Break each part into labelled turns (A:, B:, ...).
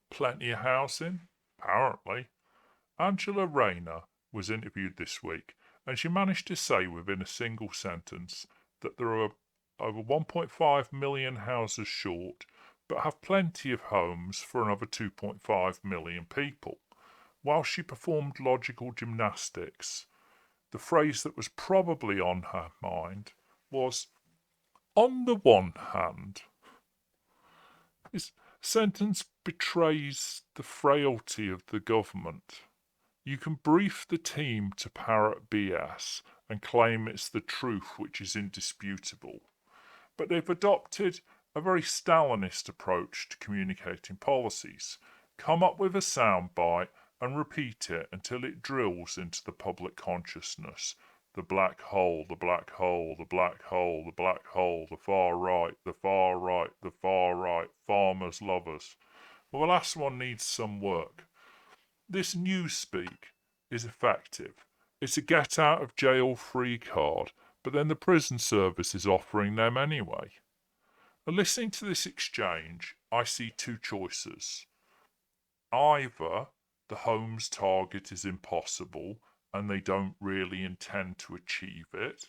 A: Plenty of housing? Apparently. Angela Rayner was interviewed this week, and she managed to say within a single sentence that there are over 1.5 million houses short, but have plenty of homes for another 2.5 million people. While she performed logical gymnastics, the phrase that was probably on her mind was, on the one hand. This sentence betrays the frailty of the government. You can brief the team to parrot BS and claim it's the truth which is indisputable, but they've adopted a very Stalinist approach to communicating policies. Come up with a soundbite and repeat it until it drills into the public consciousness. The black hole, the black hole, the black hole, the black hole, the far right, the far right, the far right, farmers, lovers. Well, the last one needs some work. This newspeak is effective. It's a get out of jail free card, but then the prison service is offering them anyway. And listening to this exchange, I see two choices. Either the home's target is impossible and they don't really intend to achieve it,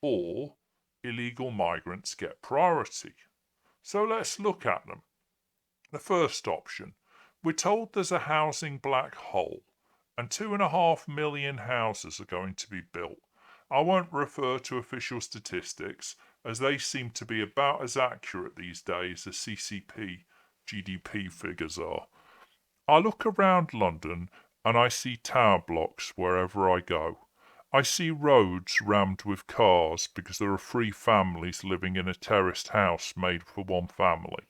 A: or illegal migrants get priority. So let's look at them. The first option, we're told there's a housing black hole and 2.5 million houses are going to be built. I won't refer to official statistics as they seem to be about as accurate these days as CCP GDP figures are. I look around London and I see tower blocks wherever I go. I see roads rammed with cars because there are 3 families living in a terraced house made for one family.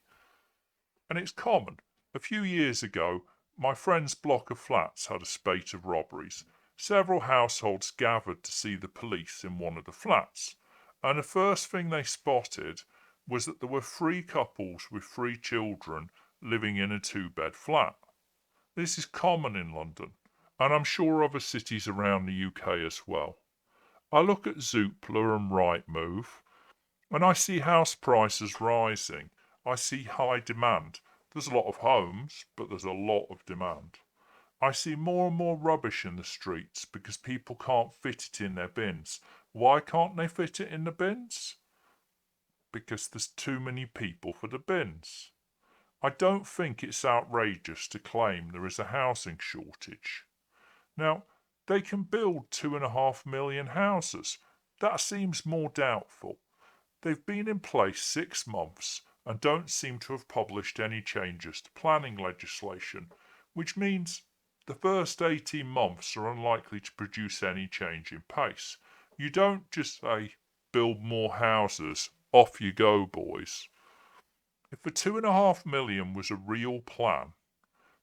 A: And it's common. A few years ago, my friend's block of flats had a spate of robberies. Several households gathered to see the police in one of the flats, and the first thing they spotted was that there were 3 couples with 3 children living in a 2-bed flat. This is common in London, and I'm sure other cities around the UK as well. I look at Zoopla and Rightmove, and I see house prices rising. I see high demand. There's a lot of homes, but there's a lot of demand. I see more and more rubbish in the streets because people can't fit it in their bins. Why can't they fit it in the bins? Because there's too many people for the bins. I don't think it's outrageous to claim there is a housing shortage. Now, they can build 2.5 million houses. That seems more doubtful. They've been in place 6 months and don't seem to have published any changes to planning legislation, which means the first 18 months are unlikely to produce any change in pace. You don't just say, build more houses, off you go, boys. If the 2.5 million was a real plan,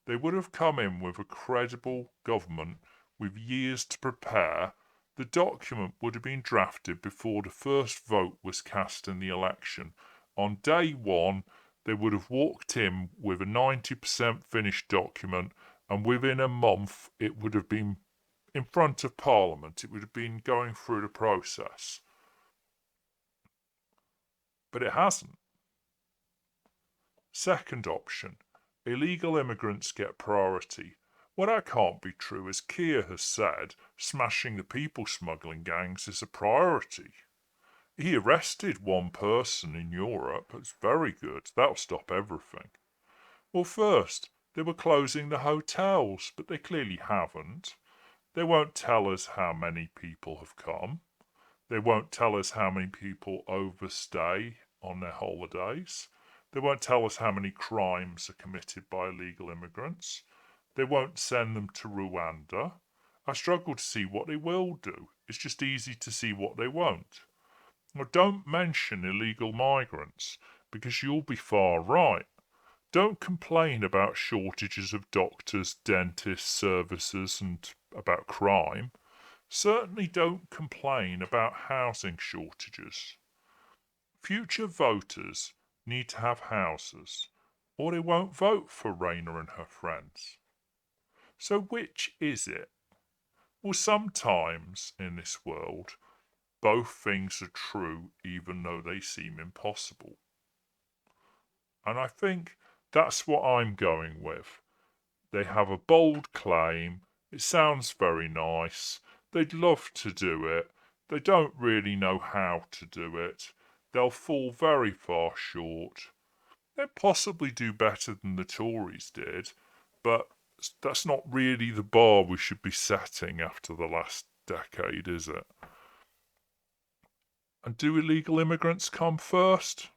A: they would have come in with a credible government with years to prepare. The document would have been drafted before the first vote was cast in the election. On day one, they would have walked in with a 90% finished document, and within a month, it would have been in front of Parliament. It would have been going through the process. But it hasn't. Second option, illegal immigrants get priority. Well, that can't be true. As Keir has said, smashing the people smuggling gangs is a priority. He arrested 1 person in Europe. That's very good. That'll stop everything. Well, first, they were closing the hotels, but they clearly haven't. They won't tell us how many people have come. They won't tell us how many people overstay on their holidays. They won't tell us how many crimes are committed by illegal immigrants. They won't send them to Rwanda. I struggle to see what they will do. It's just easy to see what they won't. Now, don't mention illegal migrants, because you'll be far right. Don't complain about shortages of doctors, dentists, services, and about crime. Certainly don't complain about housing shortages. Future voters need to have houses, or they won't vote for Rayner and her friends. So which is it? Well, sometimes in this world, both things are true even though they seem impossible. And I think That's what I'm going with. They have a bold claim. It sounds very nice. They'd love to do it. They don't really know how to do it. They'll fall very far short. They'll possibly do better than the Tories did, but that's not really the bar we should be setting after the last decade, is it? And do illegal immigrants come first?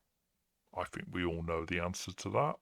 A: I think we all know the answer to that.